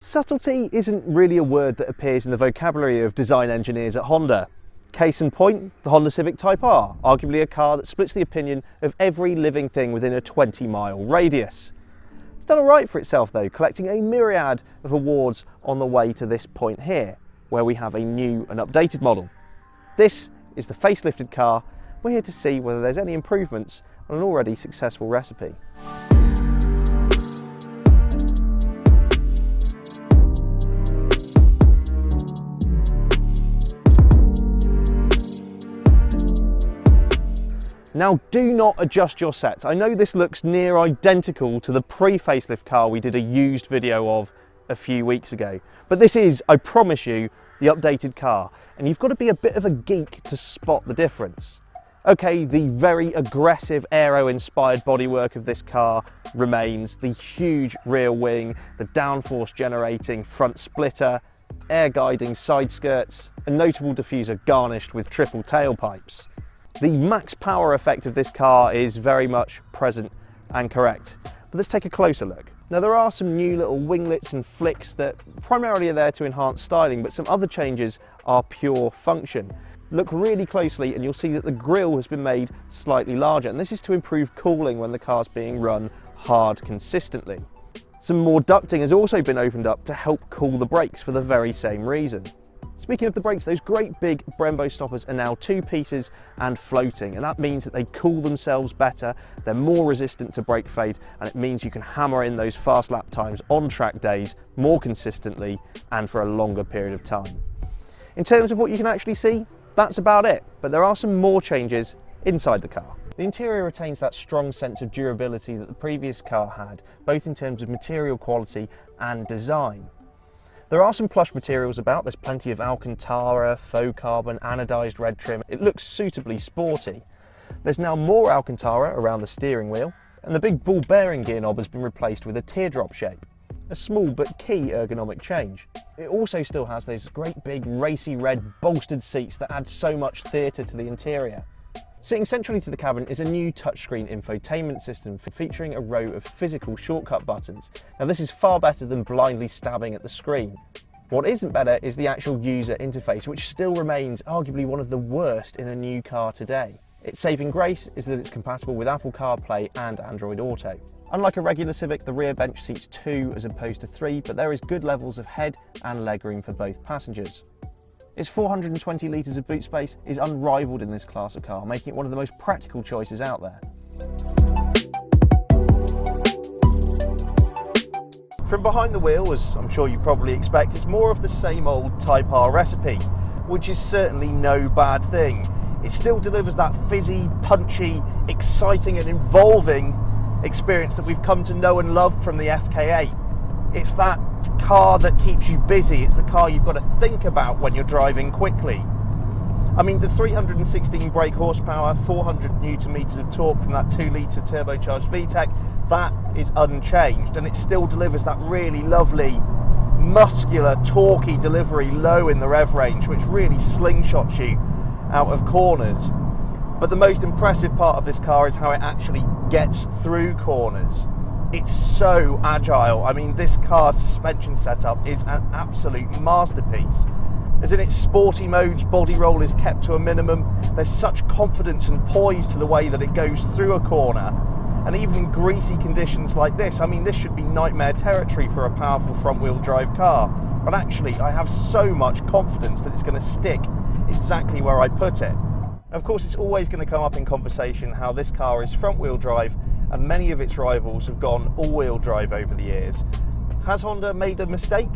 Subtlety isn't really a word that appears in the vocabulary of design engineers at Honda. Case in point, the Honda Civic Type R, arguably a car that splits the opinion of every living thing within a 20-mile radius. It's done alright for itself though, collecting a myriad of awards on the way to this point here, where we have a new and updated model. This is the facelifted car. We're here to see whether there's any improvements on an already successful recipe. Now do not adjust your sets. I know this looks near identical to the pre-facelift car we did a used video of a few weeks ago, but this is, I promise you, the updated car, and you've got to be a bit of a geek to spot the difference. Okay, the very aggressive aero-inspired bodywork of this car remains, the huge rear wing, the downforce generating front splitter, air guiding side skirts, a notable diffuser garnished with triple tailpipes. The max power effect of this car is very much present and correct, but let's take a closer look. Now there are some new little winglets and flicks that primarily are there to enhance styling, but some other changes are pure function. Look really closely and you'll see that the grille has been made slightly larger, and this is to improve cooling when the car's being run hard consistently. Some more ducting has also been opened up to help cool the brakes for the very same reason. Speaking of the brakes, those great big Brembo stoppers are now two pieces and floating, and that means that they cool themselves better, they're more resistant to brake fade, and it means you can hammer in those fast lap times on track days more consistently and for a longer period of time. In terms of what you can actually see, that's about it, but there are some more changes inside the car. The interior retains that strong sense of durability that the previous car had, both in terms of material quality and design. There are some plush materials about. There's plenty of Alcantara, faux carbon, anodized red trim. It looks suitably sporty. There's now more Alcantara around the steering wheel, and the big ball bearing gear knob has been replaced with a teardrop shape. A small but key ergonomic change. It also still has those great big racy red bolstered seats that add so much theatre to the interior. Sitting centrally to the cabin is a new touchscreen infotainment system featuring a row of physical shortcut buttons. Now this is far better than blindly stabbing at the screen. What isn't better is the actual user interface, which still remains arguably one of the worst in a new car today. Its saving grace is that it's compatible with Apple CarPlay and Android Auto. Unlike a regular Civic, the rear bench seats 2 as opposed to 3, but there is good levels of head and legroom for both passengers. Its 420 litres of boot space is unrivaled in this class of car, making it one of the most practical choices out there. From behind the wheel, as I'm sure you probably expect, it's more of the same old Type R recipe, which is certainly no bad thing. It still delivers that fizzy, punchy, exciting and involving experience that we've come to know and love from the FK8. It's that car that keeps you busy. It's the car you've got to think about when you're driving quickly. I mean, the 316 brake horsepower, 400 newton meters of torque from that 2-litre turbocharged VTEC, that is unchanged, and it still delivers that really lovely, muscular, torquey delivery low in the rev range, which really slingshots you out of corners. But the most impressive part of this car is how it actually gets through corners. It's so agile. I mean, this car's suspension setup is an absolute masterpiece. As in its sporty modes, body roll is kept to a minimum. There's such confidence and poise to the way that it goes through a corner. And even in greasy conditions like this, I mean, this should be nightmare territory for a powerful front-wheel drive car. But actually, I have so much confidence that it's going to stick exactly where I put it. Of course, it's always going to come up in conversation how this car is front-wheel drive, and many of its rivals have gone all-wheel drive over the years. Has Honda made a mistake?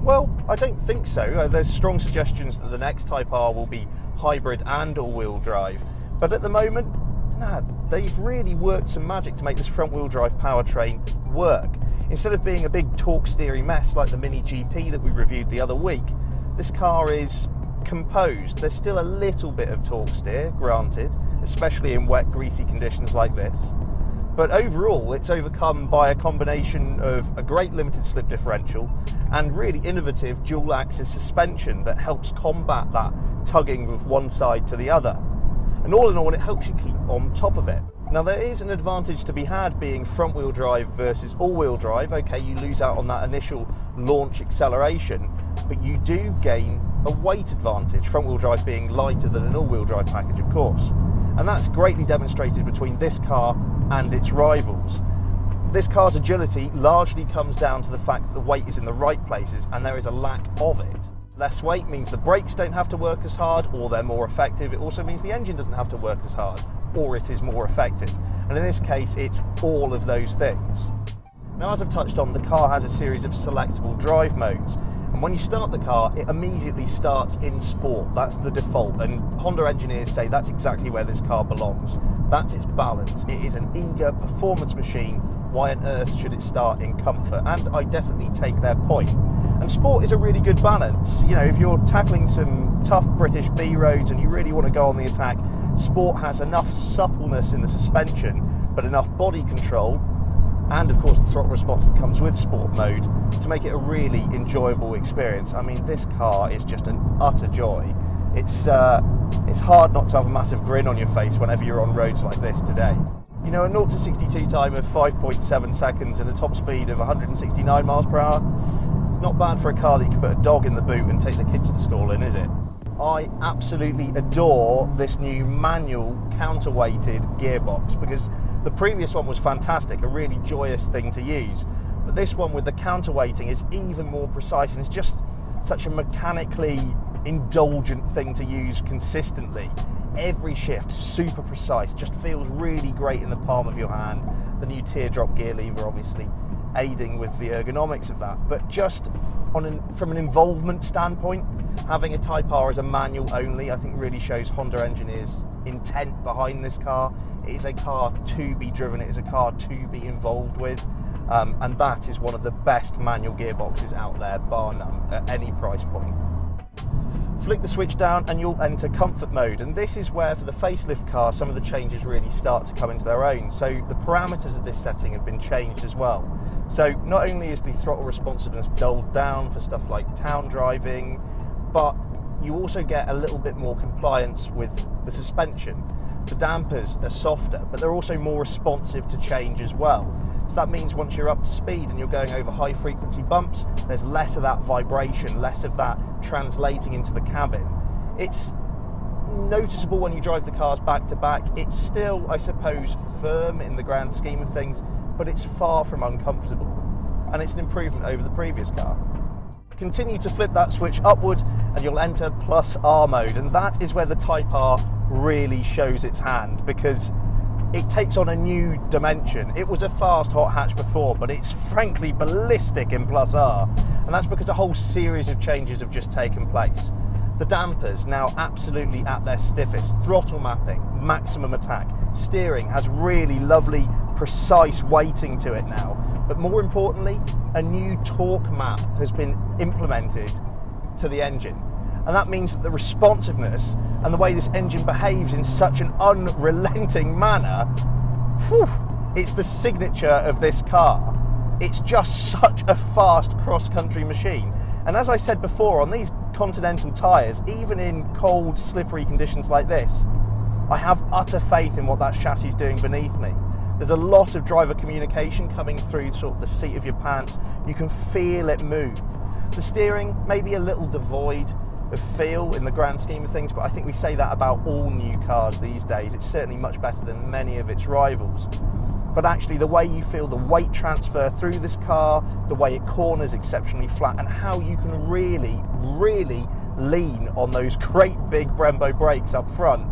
Well, I don't think so. There's strong suggestions that the next Type R will be hybrid and all-wheel drive. But at the moment, they've really worked some magic to make this front-wheel drive powertrain work. Instead of being a big torque-steering mess like the Mini GP that we reviewed the other week, this car is composed. There's still a little bit of torque steer, granted, especially in wet, greasy conditions like this. But overall, it's overcome by a combination of a great limited slip differential and really innovative dual axis suspension that helps combat that tugging of one side to the other. And all in all, it helps you keep on top of it. Now there is an advantage to be had being front wheel drive versus all wheel drive. Okay, you lose out on that initial launch acceleration, but you do gain a weight advantage, front wheel drive being lighter than an all wheel drive package of course. And that's greatly demonstrated between this car and its rivals. This car's agility largely comes down to the fact that the weight is in the right places and there is a lack of it. Less weight means the brakes don't have to work as hard or they're more effective. It also means the engine doesn't have to work as hard or it is more effective. And in this case, it's all of those things. Now, as I've touched on, the car has a series of selectable drive modes. And when you start the car, it immediately starts in sport. That's the default. And Honda engineers say that's exactly where this car belongs. That's its balance. It is an eager performance machine. Why on earth should it start in comfort? And I definitely take their point. And sport is a really good balance. You know, if you're tackling some tough British B roads and you really want to go on the attack, sport has enough suppleness in the suspension, but enough body control, and of course the throttle response that comes with sport mode, to make it a really enjoyable experience. I mean, this car is just an utter joy. It's hard not to have a massive grin on your face whenever you're on roads like this today. You know, a 0 to 62 time of 5.7 seconds and a top speed of 169 miles per hour, it's not bad for a car that you can put a dog in the boot and take the kids to school in, is it? I absolutely adore this new manual counterweighted gearbox, because the previous one was fantastic, a really joyous thing to use. But this one with the counterweighting is even more precise, and it's just such a mechanically indulgent thing to use consistently. Every shift super precise, just feels really great in the palm of your hand. The new teardrop gear lever obviously aiding with the ergonomics of that, but just from an involvement standpoint, having a Type R as a manual only, I think really shows Honda engineers' intent behind this car. It is a car to be driven, it is a car to be involved with, and that is one of the best manual gearboxes out there, bar none, at any price point. Flick the switch down and you'll enter comfort mode, and this is where for the facelift car some of the changes really start to come into their own. So the parameters of this setting have been changed as well. So not only is the throttle responsiveness dulled down for stuff like town driving, but you also get a little bit more compliance with the suspension. The dampers are softer, but they're also more responsive to change as well. So that means once you're up to speed and you're going over high frequency bumps, there's less of that vibration, less of that translating into the cabin. It's noticeable when you drive the cars back to back. It's still, I suppose, firm in the grand scheme of things, but it's far from uncomfortable. And it's an improvement over the previous car. Continue to flip that switch upward and you'll enter Plus R mode, and that is where the Type R really shows its hand, because it takes on a new dimension. It was a fast hot hatch before, but it's frankly ballistic in Plus R, and that's because a whole series of changes have just taken place. The dampers now absolutely at their stiffest, throttle mapping, maximum attack, steering has really lovely precise weighting to it now, but more importantly, a new torque map has been implemented to the engine. And that means that the responsiveness and the way this engine behaves in such an unrelenting manner, it's the signature of this car. It's just such a fast cross-country machine. And as I said before, on these Continental tyres, even in cold, slippery conditions like this, I have utter faith in what that chassis is doing beneath me. There's a lot of driver communication coming through sort of the seat of your pants. You can feel it move. The steering may be a little devoid of feel in the grand scheme of things, but I think we say that about all new cars these days. It's certainly much better than many of its rivals. But actually the way you feel the weight transfer through this car, the way it corners exceptionally flat, and how you can really, really lean on those great big Brembo brakes up front.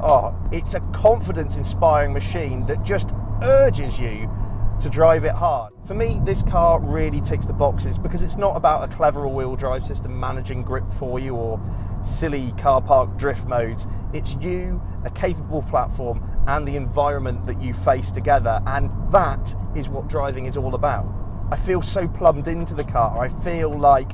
Oh, it's a confidence-inspiring machine that just urges you to drive it hard. For me, this car really ticks the boxes because it's not about a clever all-wheel drive system managing grip for you or silly car park drift modes. It's you, a capable platform, and the environment that you face together, and that is what driving is all about. I feel so plumbed into the car. I feel like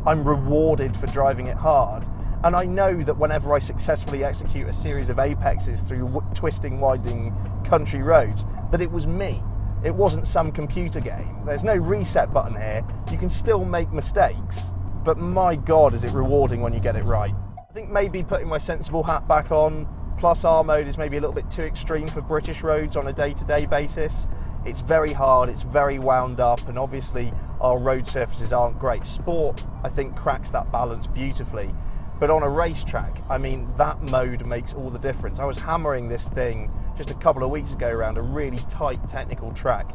I'm rewarded for driving it hard. And I know that whenever I successfully execute a series of apexes through twisting, winding country roads, that it was me. It wasn't some computer game. There's no reset button here. You can still make mistakes, but my God, is it rewarding when you get it right. I think maybe putting my sensible hat back on, Plus R mode is maybe a little bit too extreme for British roads on a day-to-day basis. It's very hard, it's very wound up, and obviously our road surfaces aren't great. Sport, I think, cracks that balance beautifully. But on a racetrack, I mean, that mode makes all the difference. I was hammering this thing just a couple of weeks ago around a really tight technical track,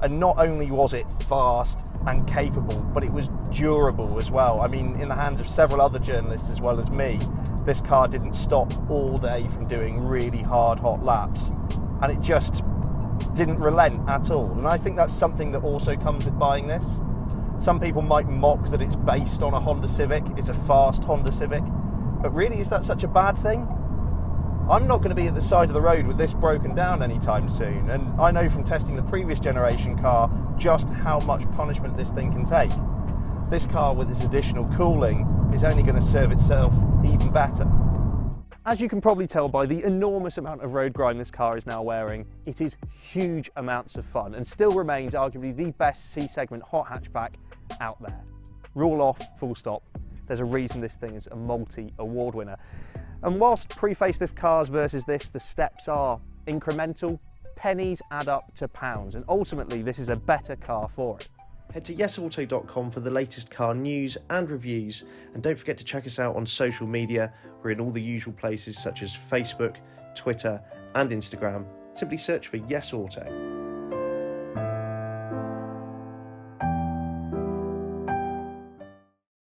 and not only was it fast and capable, but it was durable as well. I mean, in the hands of several other journalists as well as me, this car didn't stop all day from doing really hard, hot laps, and it just didn't relent at all. And I think that's something that also comes with buying this. Some people might mock that it's based on a Honda Civic, it's a fast Honda Civic, but really, is that such a bad thing? I'm not going to be at the side of the road with this broken down anytime soon, and I know from testing the previous generation car just how much punishment this thing can take. This car with its additional cooling is only going to serve itself even better. As you can probably tell by the enormous amount of road grime this car is now wearing, it is huge amounts of fun and still remains arguably the best C-segment hot hatchback out there. Rule off, full stop. There's a reason this thing is a multi-award winner. And whilst pre-facelift cars versus this, the steps are incremental, pennies add up to pounds, and ultimately this is a better car for it. Head to yesauto.com for the latest car news and reviews, and don't forget to check us out on social media. We're in all the usual places such as Facebook, Twitter and Instagram. Simply search for Yes Auto.